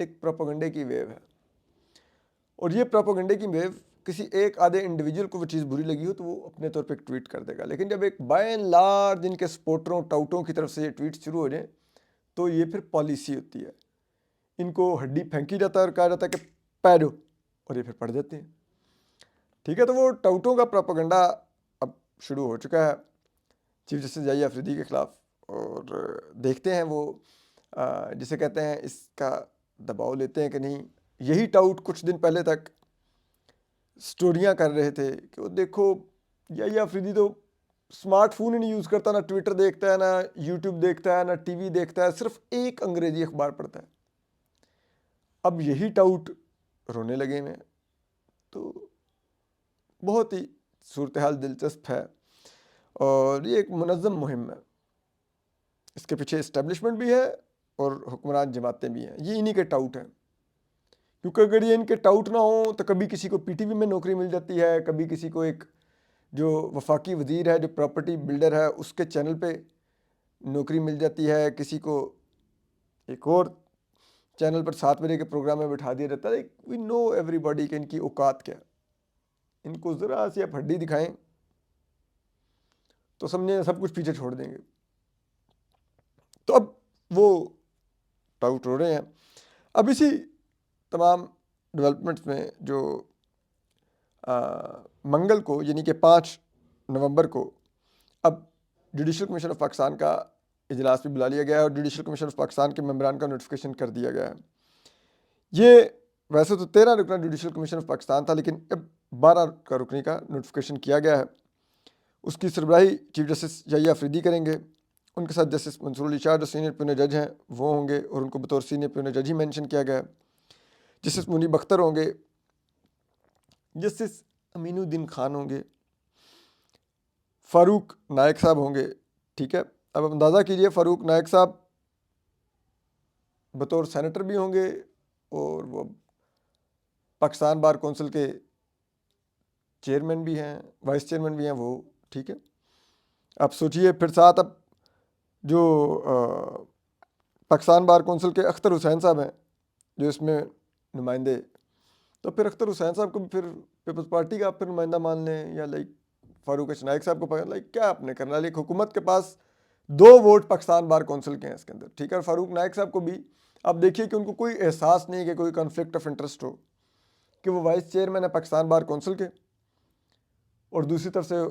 ایک پروپیگنڈے کی ویو ہے، اور یہ پروپیگنڈے کی ویو کسی ایک آدھے انڈیویجول کو وہ چیز بری لگی ہو تو وہ اپنے طور پہ ایک ٹویٹ کر دے گا، لیکن جب ایک بائی اینڈ لارج ان کے سپورٹروں ٹاؤٹوں کی طرف سے یہ ٹویٹ شروع ہو جائیں تو یہ پھر پالیسی ہوتی ہے، ان کو ہڈی پھینکی جاتا ہے اور کہا جاتا ہے کہ پیڈو، اور یہ پھر پڑھ دیتے ہیں، ٹھیک ہے۔ تو وہ ٹاؤٹوں کا پروپیگنڈا اب شروع ہو چکا ہے چیف جسٹس یحییٰ آفریدی کے خلاف، اور دیکھتے ہیں وہ جسے کہتے ہیں اس کا دباؤ لیتے ہیں کہ نہیں۔ یہی ٹاؤٹ کچھ دن پہلے تک سٹوریاں کر رہے تھے کہ وہ دیکھو یحییٰ آفریدی تو سمارٹ فون ہی نہیں یوز کرتا، نہ ٹویٹر دیکھتا ہے، نہ یوٹیوب دیکھتا ہے، نہ ٹی وی دیکھتا ہے، صرف ایک انگریزی اخبار پڑھتا ہے۔ اب یہی ٹاؤٹ رونے لگے ہیں، تو بہت ہی صورتحال دلچسپ ہے، اور یہ ایک منظم مہم ہے، اس کے پیچھے اسٹیبلشمنٹ بھی ہے اور حکمران جماعتیں بھی ہیں، یہ انہی کے ٹاؤٹ ہیں، کیونکہ اگر یہ ان کے ٹاؤٹ نہ ہوں تو کبھی کسی کو پی ٹی وی میں نوکری مل جاتی ہے، کبھی کسی کو ایک جو وفاقی وزیر ہے جو پراپرٹی بلڈر ہے اس کے چینل پہ نوکری مل جاتی ہے، کسی کو ایک اور چینل پر 7 بجے کے پروگرام میں بٹھا دیا جاتا ہے۔ وی نو ایوری باڈی کہ ان کی اوقات کیا، ان کو ذرا سی آپ ہڈی دکھائیں تو سمجھیں سب کچھ پیچھے چھوڑ دیں گے۔ تو اب وہ ٹاؤٹ رو رہے ہیں۔ اب اسی تمام ڈیولپمنٹس میں جو منگل کو یعنی کہ 5 نومبر کو اب جوڈیشل کمیشن آف پاکستان کا اجلاس بھی بلا لیا گیا ہے، اور جوڈیشل کمیشن آف پاکستان کے ممبران کا نوٹیفیکیشن کر دیا گیا ہے۔ یہ ویسے تو 13 رکنہ جوڈیشل کمیشن آف پاکستان تھا، لیکن اب 12 کا رکنی کا نوٹیفیکیشن کیا گیا ہے۔ اس کی سربراہی چیف جسٹس یحییٰ آفریدی کریں گے، ان کے ساتھ جسٹس منصور علی شاہ جو سینئر پیونل جج ہیں وہ ہوں گے، اور ان کو بطور سینئر پیونل جج ہی مینشن کیا گیا ہے۔ جسٹس منیب اختر ہوں گے، جسٹس امین الدین خان ہوں گے، فاروق نائک صاحب ہوں گے، ٹھیک ہے۔ اب اندازہ کیجئے فاروق نائک صاحب بطور سینیٹر بھی ہوں گے، اور وہ پاکستان بار کونسل کے چیئرمین بھی ہیں، وائس چیئرمین بھی ہیں وہ، ٹھیک ہے۔ اب سوچئے پھر ساتھ اب جو پاکستان بار کونسل کے اختر حسین صاحب ہیں جو اس میں نمائندے، تو پھر اختر حسین صاحب کو بھی پھر پیپلز پارٹی کا آپ پھر نمائندہ مان لیں، یا فاروق نائک صاحب کو کیا آپ نے کرنا، حکومت کے پاس 2 ووٹ پاکستان بار کونسل کے ہیں اس کے اندر، ٹھیک ہے۔ اور فاروق نائک صاحب کو بھی آپ دیکھیے کہ ان کو کوئی احساس نہیں کہ کوئی کنفلکٹ آف انٹرسٹ ہو، کہ وہ وائس چیئرمین ہے پاکستان بار کونسل کے، اور دوسری طرف سے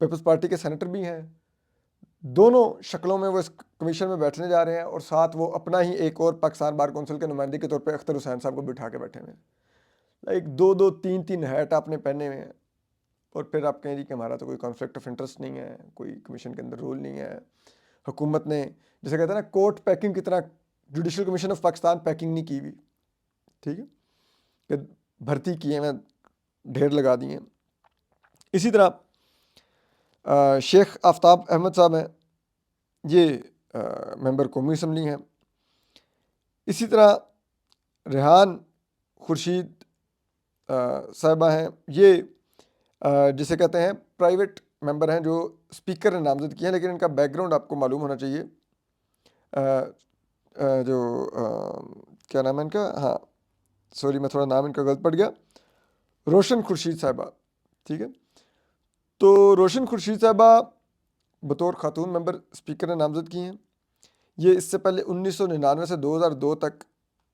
پیپلز پارٹی کے سینیٹر بھی ہیں، دونوں شکلوں میں وہ اس کمیشن میں بیٹھنے جا رہے ہیں، اور ساتھ وہ اپنا ہی ایک اور پاکستان بار کونسل کے نمائندے کے طور پہ اختر حسین صاحب کو بٹھا کے بیٹھے ہوئے ہیں۔ 2 3 ہیٹ آپ نے پہنے ہوئے ہیں، اور پھر آپ کہیں کہ ہمارا تو کوئی کانفلکٹ آف انٹرسٹ نہیں ہے، کوئی کمیشن کے اندر رول نہیں ہے، حکومت نے جیسے کہتے ہیں نا کوٹ پیکنگ کی طرح judicial commission of Pakistan packing نہیں کی ہوئی، ٹھیک ہے، کہ بھرتی کیے ہیں، ڈھیر لگا دیے ہیں۔ اسی طرح شیخ آفتاب احمد صاحب ہیں، یہ ممبر قومی اسمبلی ہیں۔ اسی طرح ریحان خورشید صاحبہ ہیں، یہ جسے کہتے ہیں پرائیویٹ ممبر ہیں جو اسپیکر نے نامزد کیے ہیں، لیکن ان کا بیک گراؤنڈ آپ کو معلوم ہونا چاہیے۔ جو کیا نام ہے ان کا، ہاں سوری میں تھوڑا نام ان کا غلط پڑ گیا، روشن خورشید صاحبہ، ٹھیک ہے۔ تو روشن خورشید صاحبہ بطور خاتون ممبر اسپیکر نے نامزد کی ہیں۔ یہ اس سے پہلے 1999 سے 2002 تک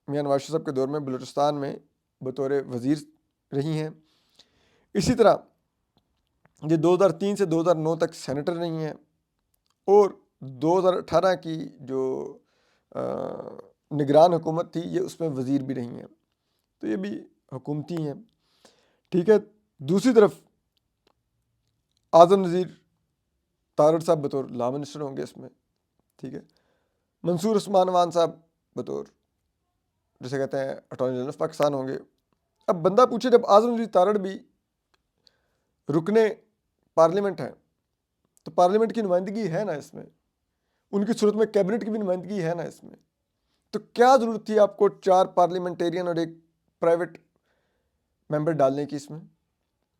میاں نواز شریف صاحب کے دور میں بلوچستان میں بطور وزیر رہی ہیں۔ اسی طرح یہ 2003 سے 2009 تک سینیٹر رہی ہیں، اور 2018 کی جو نگران حکومت تھی یہ اس میں وزیر بھی رہی ہیں، تو یہ بھی حکومتی ہیں، ٹھیک ہے۔ دوسری طرف اعظم نذیر تارڑ صاحب بطور لا منسٹر ہوں گے اس میں، ٹھیک ہے۔ منصور عثمان وان صاحب بطور جسے کہتے ہیں اٹارنی جنرل آف پاکستان ہوں گے۔ اب بندہ پوچھے جب اعظم نذیر تارڑ بھی رکنے پارلیمنٹ ہیں تو پارلیمنٹ کی نمائندگی ہے نا اس میں، ان کی صورت میں کیبنٹ کی بھی نمائندگی ہے نا اس میں، تو کیا ضرورت تھی آپ کو 4 پارلیمنٹیرین اور ایک پرائیویٹ ممبر ڈالنے کی اس میں،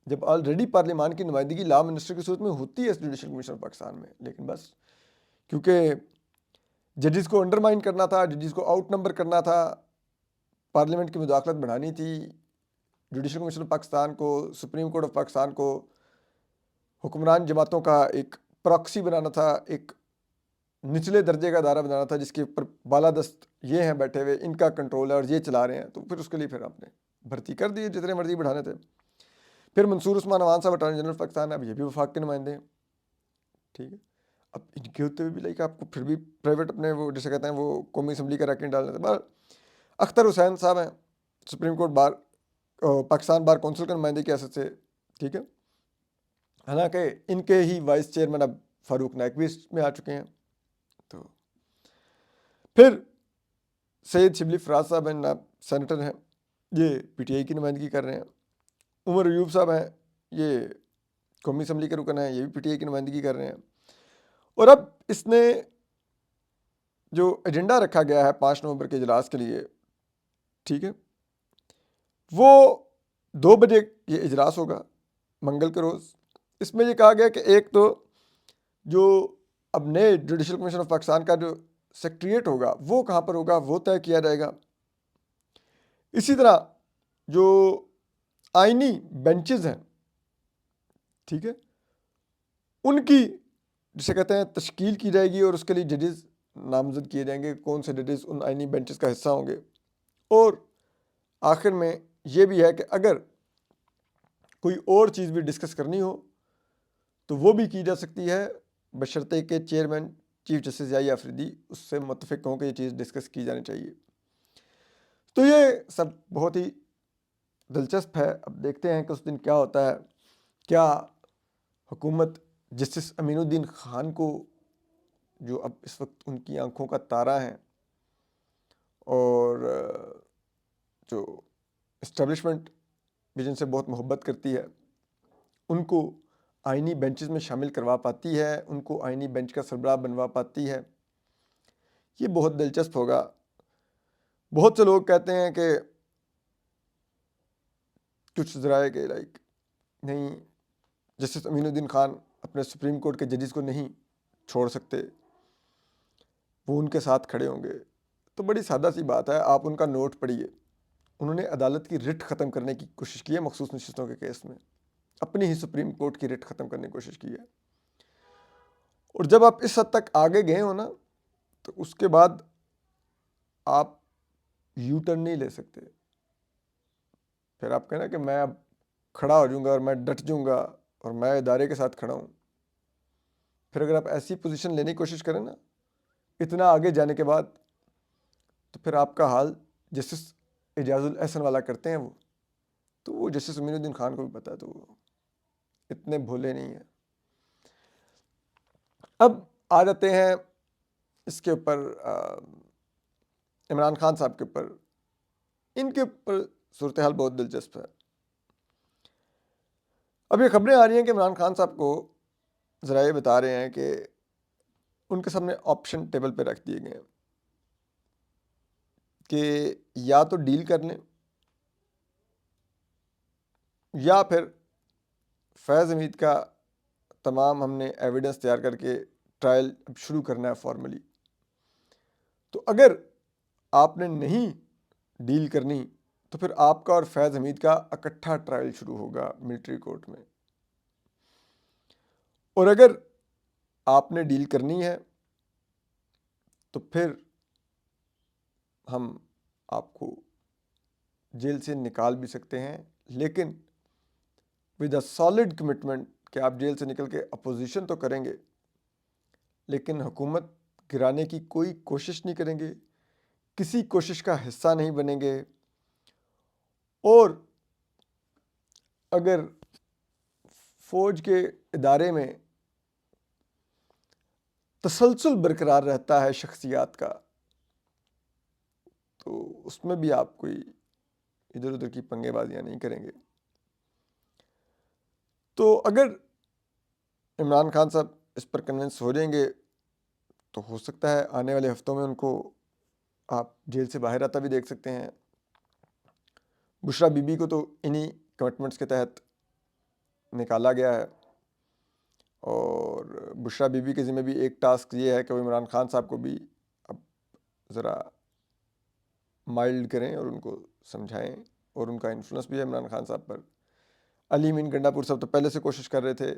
جب آلریڈی پارلیمان کی نمائندگی لا منسٹر کی صورت میں ہوتی ہے اس جوڈیشل کمیشن آف پاکستان میں۔ لیکن بس کیونکہ ججز کو انڈرمائن کرنا تھا، ججز کو آؤٹ نمبر کرنا تھا، پارلیمنٹ کی مداخلت بڑھانی تھی، جوڈیشل کمیشن آف پاکستان کو، سپریم کورٹ آف پاکستان کو حکمران جماعتوں کا ایک پراکسی بنانا تھا، ایک نچلے درجے کا ادارہ بنانا تھا جس کے اوپر بالادست یہ ہیں بیٹھے ہوئے، ان کا کنٹرول ہے اور یہ چلا رہے ہیں. تو پھر اس کے لیے پھر آپ نے بھرتی کر دی جتنے مرضی بڑھانے تھے. پھر منصور عثمان عوان صاحب اٹارنی جنرل پاکستان ہے، اب یہ بھی وفاق کے نمائندے ہیں. ٹھیک ہے، اب ان کے ہوتے ہوئے بھی لائک آپ کو پھر بھی پرائیویٹ اپنے وہ جیسے کہتے ہیں وہ قومی اسمبلی کا ریکنگ ڈالنے تھے. بہر اختر حسین صاحب ہیں supreme court bar Pakistan bar council کے نمائندے کی حیثیت سے. ٹھیک ہے، حالانکہ ان کے ہی وائس چیئرمین اب فاروق نائک بھی اس میں آ چکے ہیں. تو پھر سید شبلی فراز صاحب ہیں، سینیٹر ہیں، یہ پی ٹی آئی کی نمائندگی کر رہے ہیں. عمر ایوب صاحب ہیں، یہ قومی اسمبلی کے رکن ہیں، یہ بھی پی ٹی آئی کی نمائندگی کر رہے ہیں. اور اب اس نے جو ایجنڈا رکھا گیا ہے 5 نومبر کے اجلاس کے لیے، ٹھیک ہے، وہ 2 بجے یہ اجلاس ہوگا منگل کے روز. اس میں یہ کہا گیا کہ ایک تو جو اب نئے جوڈیشل کمیشن آف پاکستان کا جو سیکریٹریٹ ہوگا وہ کہاں پر ہوگا وہ طے کیا جائے گا. اسی طرح جو آئینی بینچز ہیں، ٹھیک ہے، ان کی جسے کہتے ہیں تشکیل کی جائے گی اور اس کے لیے ججز نامزد کیے جائیں گے، کون سے ججز ان آئینی بینچز کا حصہ ہوں گے. اور آخر میں یہ بھی ہے کہ اگر کوئی اور چیز بھی ڈسکس کرنی ہو تو وہ بھی کی جا سکتی ہے، بشرطے کہ چیئرمین چیف جسٹس یا آفریدی اس سے متفق ہوں کہ یہ چیز ڈسکس کی جانی چاہیے. تو یہ سب بہت ہی دلچسپ ہے. اب دیکھتے ہیں کہ اس دن کیا ہوتا ہے. کیا حکومت جسٹس امین الدین خان کو، جو اب اس وقت ان کی آنکھوں کا تارا ہیں اور جو اسٹیبلشمنٹ بھی جن سے بہت محبت کرتی ہے، ان کو آئینی بینچز میں شامل کروا پاتی ہے، ان کو آئینی بینچ کا سربراہ بنوا پاتی ہے؟ یہ بہت دلچسپ ہوگا. بہت سے لوگ کہتے ہیں کہ کچھ ذرائع کہ لائک نہیں، جسٹس امین الدین خان اپنے سپریم کورٹ کے ججز کو نہیں چھوڑ سکتے، وہ ان کے ساتھ کھڑے ہوں گے. تو بڑی سادہ سی بات ہے، آپ ان کا نوٹ پڑھیے. انہوں نے عدالت کی رٹ ختم کرنے کی کوشش کی ہے مخصوص نشستوں کے کیس میں، اپنی ہی سپریم کورٹ کی رٹ ختم کرنے کی کوشش کی ہے. اور جب آپ اس حد تک آگے گئے ہو نا تو اس کے بعد آپ یو ٹرن نہیں لے سکتے. پھر آپ کہنا کہ میں اب کھڑا ہو جاؤں گا اور میں ڈٹ جاؤں گا اور میں ادارے کے ساتھ کھڑا ہوں. پھر اگر آپ ایسی پوزیشن لینے کی کوشش کریں نا اتنا آگے جانے کے بعد، تو پھر آپ کا حال جسٹس اعجاز الاحسن والا کرتے ہیں وہ، تو وہ جسٹس امین الدین خان کو بھی پتہ ہے، تو وہ اتنے بھولے نہیں ہیں. اب آ جاتے ہیں اس کے اوپر عمران خان صاحب کے اوپر. ان کے اوپر صورتحال بہت دلچسپ ہے. اب یہ خبریں آ رہی ہیں کہ عمران خان صاحب کو ذرائع بتا رہے ہیں کہ ان کے سامنے آپشن ٹیبل پہ رکھ دیے گئے ہیں کہ یا تو ڈیل کر لیں یا پھر فیض حمید کا تمام ہم نے ایویڈنس تیار کر کے ٹرائل اب شروع کرنا ہے فارملی. تو اگر آپ نے نہیں ڈیل کرنی تو پھر آپ کا اور فیض حمید کا اکٹھا ٹرائل شروع ہوگا ملٹری کورٹ میں. اور اگر آپ نے ڈیل کرنی ہے تو پھر ہم آپ کو جیل سے نکال بھی سکتے ہیں، لیکن ود اے سالڈ کمٹمنٹ کہ آپ جیل سے نکل کے اپوزیشن تو کریں گے لیکن حکومت گرانے کی کوئی کوشش نہیں کریں گے، کسی کوشش کا حصہ نہیں بنیں گے. اور اگر فوج کے ادارے میں تسلسل برقرار رہتا ہے شخصیات کا تو اس میں بھی آپ کوئی ادھر ادھر کی پنگے بازیاں نہیں کریں گے. تو اگر عمران خان صاحب اس پر کنونس ہو جائیں گے تو ہو سکتا ہے آنے والے ہفتوں میں ان کو آپ جیل سے باہر آتا بھی دیکھ سکتے ہیں. بشرا بی بی کو تو انہی کمٹمنٹس کے تحت نکالا گیا ہے، اور بشرا بی بی کے ذمہ بھی ایک ٹاسک یہ ہے کہ وہ عمران خان صاحب کو بھی اب ذرا مائلڈ کریں اور ان کو سمجھائیں، اور ان کا انفلوئنس بھی ہے عمران خان صاحب پر۔ علی امین گنڈا پور صاحب تو پہلے سے کوشش کر رہے تھے،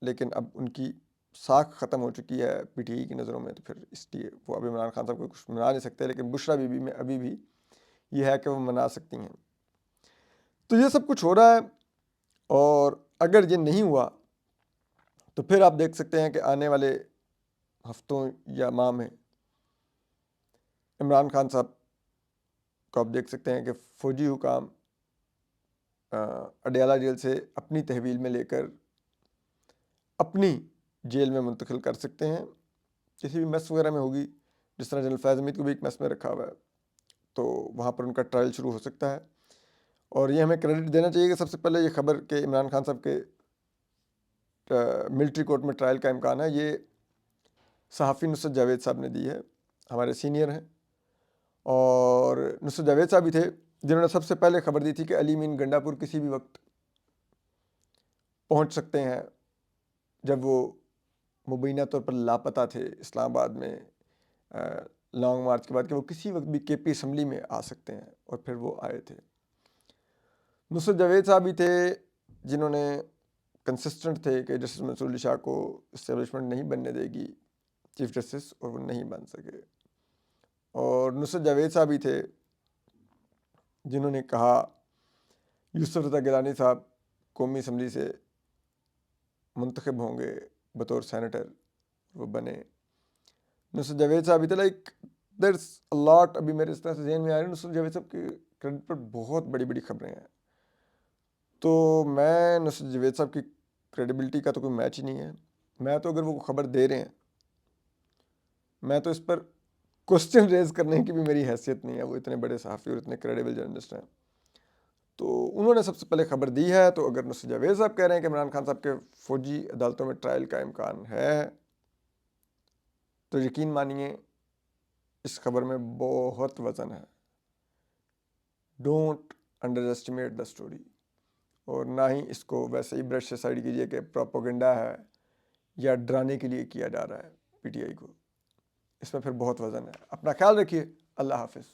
لیکن اب ان کی ساکھ ختم ہو چکی ہے پی ٹی آئی کی نظروں میں، تو پھر اس لیے وہ اب عمران خان صاحب کو کچھ منا نہیں سکتے، لیکن بشریٰ بی بی میں ابھی بھی یہ ہے کہ وہ منا سکتی ہیں۔ تو یہ سب کچھ ہو رہا ہے، اور اگر یہ نہیں ہوا تو پھر آپ دیکھ سکتے ہیں کہ آنے والے ہفتوں یا ماہ میں عمران خان صاحب کو آپ دیکھ سکتے ہیں کہ فوجی حکام اڈیالہ جیل سے اپنی تحویل میں لے کر اپنی جیل میں منتقل کر سکتے ہیں، کسی بھی میس وغیرہ میں ہوگی، جس طرح جنرل فیض حمید کو بھی ایک میس میں رکھا ہوا ہے، تو وہاں پر ان کا ٹرائل شروع ہو سکتا ہے۔ اور یہ ہمیں کریڈٹ دینا چاہیے کہ سب سے پہلے یہ خبر کہ عمران خان صاحب کے ملٹری کورٹ میں ٹرائل کا امکان ہے، یہ صحافی نصرت جاوید صاحب نے دی ہے، ہمارے سینئر ہیں، اور نصرت جاوید صاحب ہی تھے جنہوں نے سب سے پہلے خبر دی تھی کہ علی امین گنڈا پور کسی بھی وقت پہنچ سکتے ہیں، جب وہ مبینہ طور پر لاپتہ تھے اسلام آباد میں لانگ مارچ کے بعد، کہ وہ کسی وقت بھی کے پی اسمبلی میں آ سکتے ہیں، اور پھر وہ آئے تھے۔ نصرت جاوید صاحب ہی تھے جنہوں نے کنسسٹنٹ تھے کہ جسٹس منصور علی شاہ کو اسٹیبلشمنٹ نہیں بننے دے گی چیف جسٹس، اور وہ نہیں بن سکے۔ اور نصرت جاوید صاحب ہی تھے جنہوں نے کہا یوسف رضا گیلانی صاحب قومی اسمبلی سے منتخب ہوں گے بطور سینیٹر، وہ بنے۔ نصرت جاوید صاحب ہی تھے، لائک درس لاٹ، ابھی میرے اس طرح سے ذہن میں آ رہے ہیں نصرت جاوید صاحب کے کریڈٹ پر بہت بڑی بڑی خبریں ہیں، تو میں نصرت جاوید صاحب کی کریڈیبلٹی کا تو کوئی میچ ہی نہیں ہے۔ میں تو اگر وہ خبر دے رہے ہیں، میں تو اس پر کوسچن ریز کرنے کی بھی میری حیثیت نہیں ہے، وہ اتنے بڑے صحافی اور اتنے کریڈیبل جرنلسٹ ہیں، تو انہوں نے سب سے پہلے خبر دی ہے۔ تو اگر نصرت جاوید صاحب کہہ رہے ہیں کہ عمران خان صاحب کے فوجی عدالتوں میں ٹرائل کا امکان ہے، تو یقین مانیے اس خبر میں بہت وزن ہے۔ Don't under estimate the story, اور نہ ہی اس کو ویسے ہی برش سائڈ کیجیے کہ پروپیگنڈا ہے یا ڈرانے کے لیے کیا جا رہا ہے پی ٹی آئی کو، اس میں پھر بہت وزن ہے۔ اپنا خیال رکھیے، اللہ حافظ۔